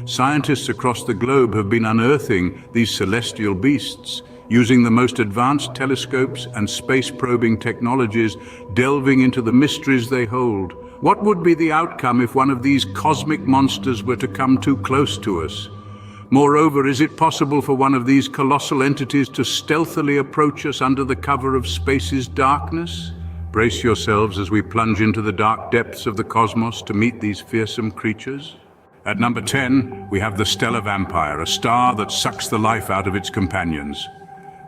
scientists across the globe have been unearthing these celestial beasts, using the most advanced telescopes and space-probing technologies, delving into the mysteries they hold. What would be the outcome if one of these cosmic monsters were to come too close to us? Moreover, is it possible for one of these colossal entities to stealthily approach us under the cover of space's darkness? Brace yourselves as we plunge into the dark depths of the cosmos to meet these fearsome creatures. At number 10, we have the stellar vampire, a star that sucks the life out of its companions.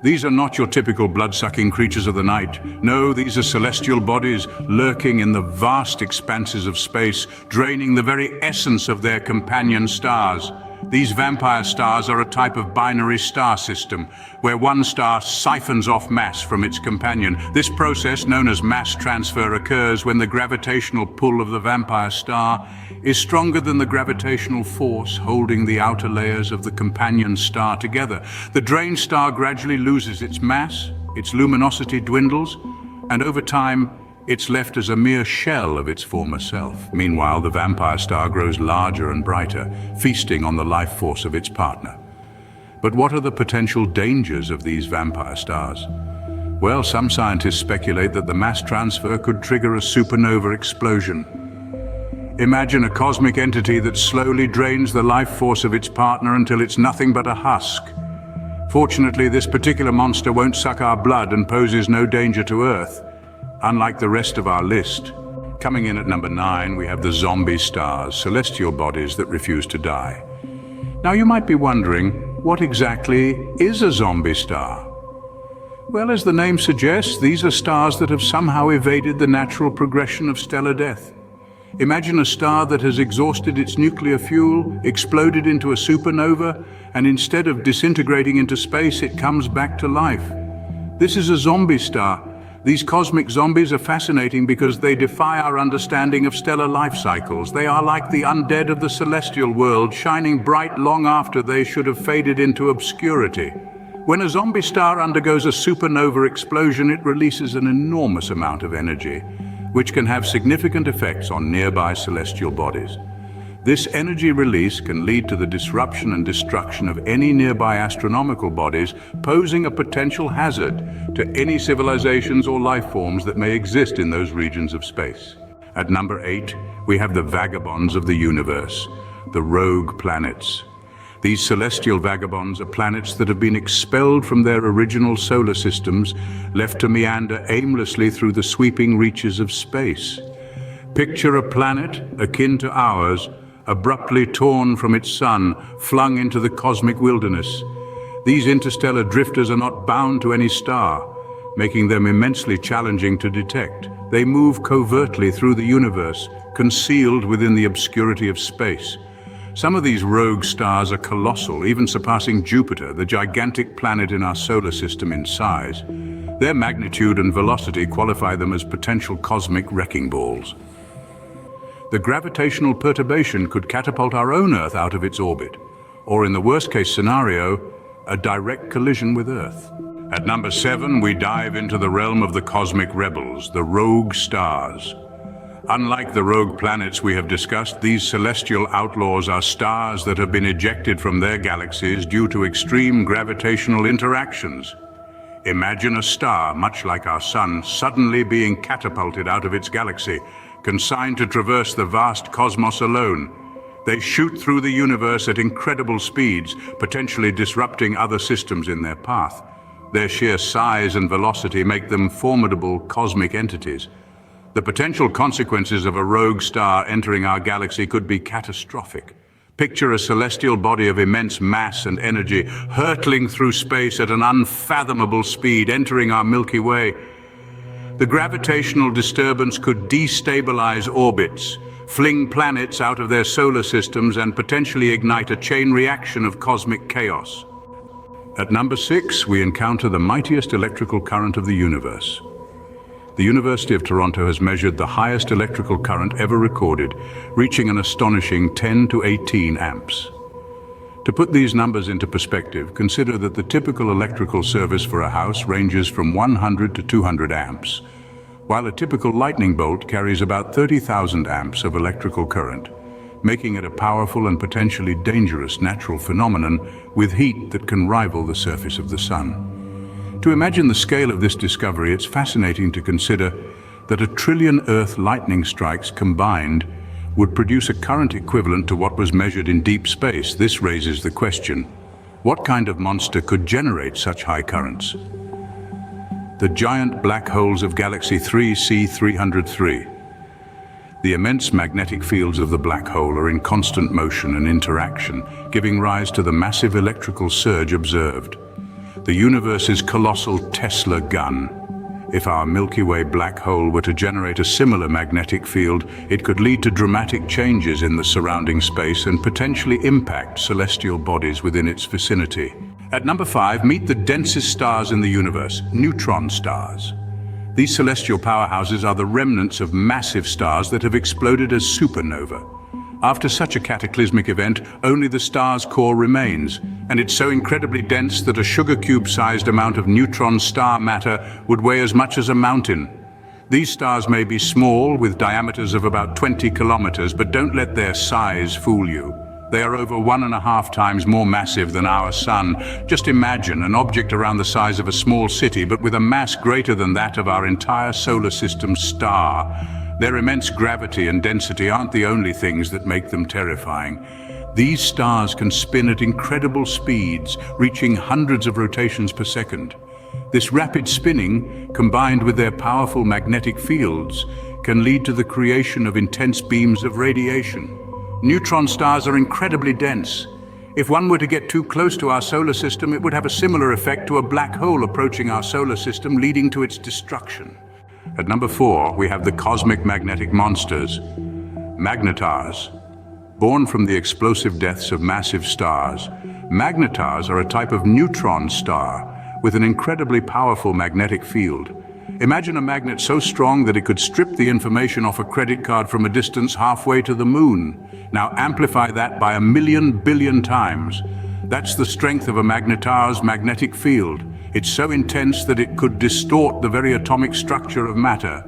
These are not your typical blood-sucking creatures of the night. No, these are celestial bodies lurking in the vast expanses of space, draining the very essence of their companion stars. These vampire stars are a type of binary star system, where one star siphons off mass from its companion. This process, known as mass transfer, occurs when the gravitational pull of the vampire star is stronger than the gravitational force holding the outer layers of the companion star together. The drained star gradually loses its mass, its luminosity dwindles, and over time, it's left as a mere shell of its former self. Meanwhile, the vampire star grows larger and brighter, feasting on the life force of its partner. But what are the potential dangers of these vampire stars? Well, some scientists speculate that the mass transfer could trigger a supernova explosion. Imagine a cosmic entity that slowly drains the life force of its partner until it's nothing but a husk. Fortunately, this particular monster won't suck our blood and poses no danger to Earth, unlike the rest of our list. Coming in at number 9, we have the zombie stars, celestial bodies that refuse to die. Now you might be wondering, what exactly is a zombie star? Well, as the name suggests, these are stars that have somehow evaded the natural progression of stellar death. Imagine a star that has exhausted its nuclear fuel, exploded into a supernova, and instead of disintegrating into space, it comes back to life. This is a zombie star. These cosmic zombies are fascinating because they defy our understanding of stellar life cycles. They are like the undead of the celestial world, shining bright long after they should have faded into obscurity. When a zombie star undergoes a supernova explosion, it releases an enormous amount of energy, which can have significant effects on nearby celestial bodies. This energy release can lead to the disruption and destruction of any nearby astronomical bodies, posing a potential hazard to any civilizations or life forms that may exist in those regions of space. At number 8, we have the vagabonds of the universe, the rogue planets. These celestial vagabonds are planets that have been expelled from their original solar systems, left to meander aimlessly through the sweeping reaches of space. Picture a planet akin to ours, abruptly torn from its sun, flung into the cosmic wilderness. These interstellar drifters are not bound to any star, making them immensely challenging to detect. They move covertly through the universe, concealed within the obscurity of space. Some of these rogue stars are colossal, even surpassing Jupiter, the gigantic planet in our solar system in size. Their magnitude and velocity qualify them as potential cosmic wrecking balls. The gravitational perturbation could catapult our own Earth out of its orbit, or in the worst-case scenario, a direct collision with Earth. At number 7, we dive into the realm of the cosmic rebels, the rogue stars. Unlike the rogue planets we have discussed, these celestial outlaws are stars that have been ejected from their galaxies due to extreme gravitational interactions. Imagine a star, much like our Sun, suddenly being catapulted out of its galaxy, consigned to traverse the vast cosmos alone. They shoot through the universe at incredible speeds, potentially disrupting other systems in their path. Their sheer size and velocity make them formidable cosmic entities. The potential consequences of a rogue star entering our galaxy could be catastrophic. Picture a celestial body of immense mass and energy hurtling through space at an unfathomable speed, entering our Milky Way. The gravitational disturbance could destabilize orbits, fling planets out of their solar systems, and potentially ignite a chain reaction of cosmic chaos. At number 6, we encounter the mightiest electrical current of the universe. The University of Toronto has measured the highest electrical current ever recorded, reaching an astonishing 10 to 18 amps. To put these numbers into perspective, consider that the typical electrical service for a house ranges from 100 to 200 amps, while a typical lightning bolt carries about 30,000 amps of electrical current, making it a powerful and potentially dangerous natural phenomenon with heat that can rival the surface of the sun. To imagine the scale of this discovery, it's fascinating to consider that 1 trillion Earth lightning strikes combined would produce a current equivalent to what was measured in deep space. This raises the question, what kind of monster could generate such high currents? The giant black holes of Galaxy 3C303. The immense magnetic fields of the black hole are in constant motion and interaction, giving rise to the massive electrical surge observed. The universe's colossal Tesla gun. If our Milky Way black hole were to generate a similar magnetic field, it could lead to dramatic changes in the surrounding space and potentially impact celestial bodies within its vicinity. At number 5, meet the densest stars in the universe, neutron stars. These celestial powerhouses are the remnants of massive stars that have exploded as supernova. After such a cataclysmic event, only the star's core remains, and it's so incredibly dense that a sugar cube-sized amount of neutron star matter would weigh as much as a mountain. These stars may be small, with diameters of about 20 kilometers, but don't let their size fool you. They are over 1.5 times more massive than our sun. Just imagine an object around the size of a small city, but with a mass greater than that of our entire solar system star. Their immense gravity and density aren't the only things that make them terrifying. These stars can spin at incredible speeds, reaching hundreds of rotations per second. This rapid spinning, combined with their powerful magnetic fields, can lead to the creation of intense beams of radiation. Neutron stars are incredibly dense. If one were to get too close to our solar system, it would have a similar effect to a black hole approaching our solar system, leading to its destruction. At number 4, we have the cosmic magnetic monsters, magnetars. Born from the explosive deaths of massive stars, magnetars are a type of neutron star with an incredibly powerful magnetic field. Imagine a magnet so strong that it could strip the information off a credit card from a distance halfway to the moon. Now amplify that by 1,000,000 billion times. That's the strength of a magnetar's magnetic field. It's so intense that it could distort the very atomic structure of matter.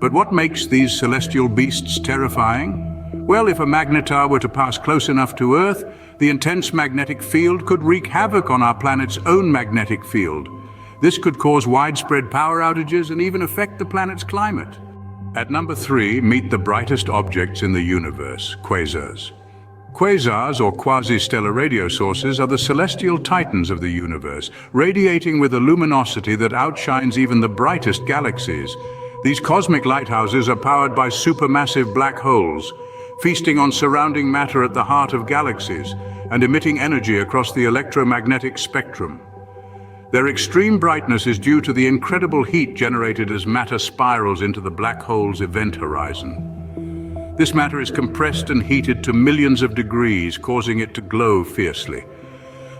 But what makes these celestial beasts terrifying? Well, if a magnetar were to pass close enough to Earth, the intense magnetic field could wreak havoc on our planet's own magnetic field. This could cause widespread power outages and even affect the planet's climate. At number 3, meet the brightest objects in the universe, quasars. Quasars, or quasi-stellar radio sources, are the celestial titans of the universe, radiating with a luminosity that outshines even the brightest galaxies. These cosmic lighthouses are powered by supermassive black holes, feasting on surrounding matter at the heart of galaxies and emitting energy across the electromagnetic spectrum. Their extreme brightness is due to the incredible heat generated as matter spirals into the black hole's event horizon. This matter is compressed and heated to millions of degrees, causing it to glow fiercely.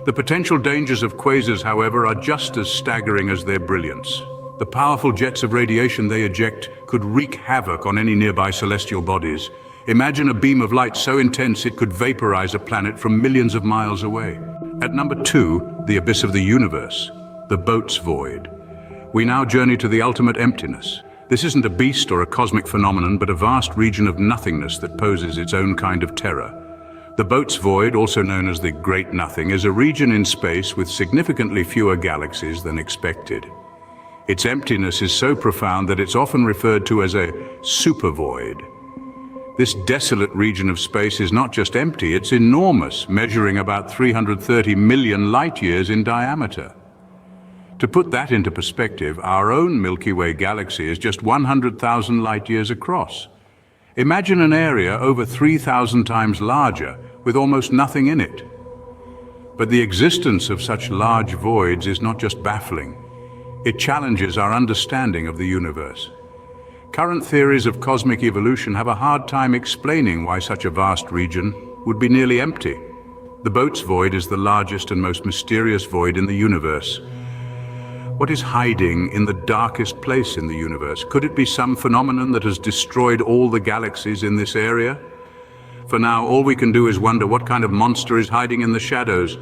The potential dangers of quasars, however, are just as staggering as their brilliance. The powerful jets of radiation they eject could wreak havoc on any nearby celestial bodies. Imagine a beam of light so intense it could vaporize a planet from millions of miles away. At number 2, the abyss of the universe, the Boat's Void. We now journey to the ultimate emptiness. This isn't a beast or a cosmic phenomenon, but a vast region of nothingness that poses its own kind of terror. The Boat's Void, also known as the Great Nothing, is a region in space with significantly fewer galaxies than expected. Its emptiness is so profound that it's often referred to as a supervoid. This desolate region of space is not just empty, it's enormous, measuring about 330 million light-years in diameter. To put that into perspective, our own Milky Way galaxy is just 100,000 light-years across. Imagine an area over 3,000 times larger, with almost nothing in it. But the existence of such large voids is not just baffling. It challenges our understanding of the universe. Current theories of cosmic evolution have a hard time explaining why such a vast region would be nearly empty. The Boat's Void is the largest and most mysterious void in the universe. What is hiding in the darkest place in the universe? Could it be some phenomenon that has destroyed all the galaxies in this area? For now, all we can do is wonder what kind of monster is hiding in the shadows.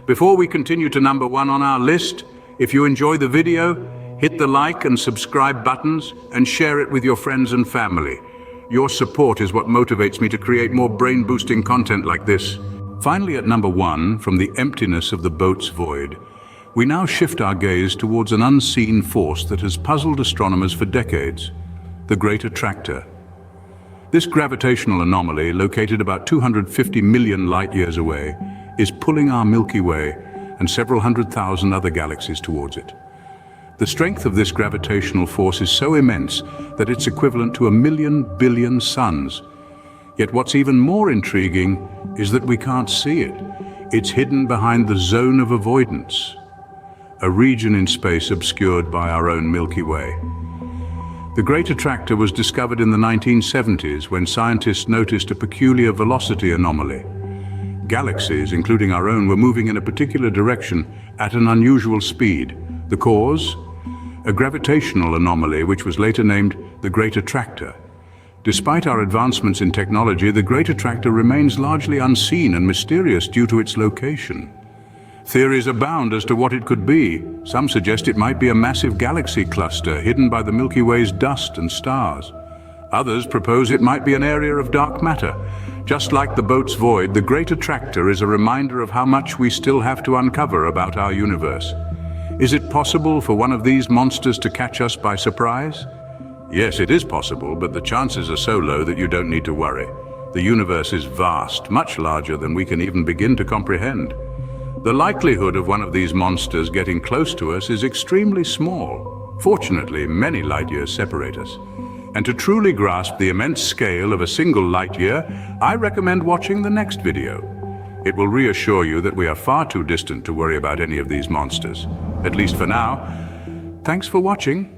Before we continue to number 1 on our list, if you enjoy the video, hit the like and subscribe buttons and share it with your friends and family. Your support is what motivates me to create more brain-boosting content like this. Finally, at number 1, from the emptiness of the boat's void, we now shift our gaze towards an unseen force that has puzzled astronomers for decades, the Great Attractor. This gravitational anomaly, located about 250 million light-years away, is pulling our Milky Way and several 100,000 other galaxies towards it. The strength of this gravitational force is so immense that it's equivalent to 1,000,000 billion suns. Yet what's even more intriguing is that we can't see it. It's hidden behind the zone of avoidance, a region in space obscured by our own Milky Way. The Great Attractor was discovered in the 1970s when scientists noticed a peculiar velocity anomaly. Galaxies, including our own, were moving in a particular direction at an unusual speed. The cause? A gravitational anomaly which was later named the Great Attractor. Despite our advancements in technology, the Great Attractor remains largely unseen and mysterious due to its location. Theories abound as to what it could be. Some suggest it might be a massive galaxy cluster hidden by the Milky Way's dust and stars. Others propose it might be an area of dark matter. Just like the boat's void, the Great Attractor is a reminder of how much we still have to uncover about our universe. Is it possible for one of these monsters to catch us by surprise? Yes, it is possible, but the chances are so low that you don't need to worry. The universe is vast, much larger than we can even begin to comprehend. The likelihood of one of these monsters getting close to us is extremely small. Fortunately, many light years separate us. And to truly grasp the immense scale of a single light year, I recommend watching the next video. It will reassure you that we are far too distant to worry about any of these monsters. At least for now. Thanks for watching.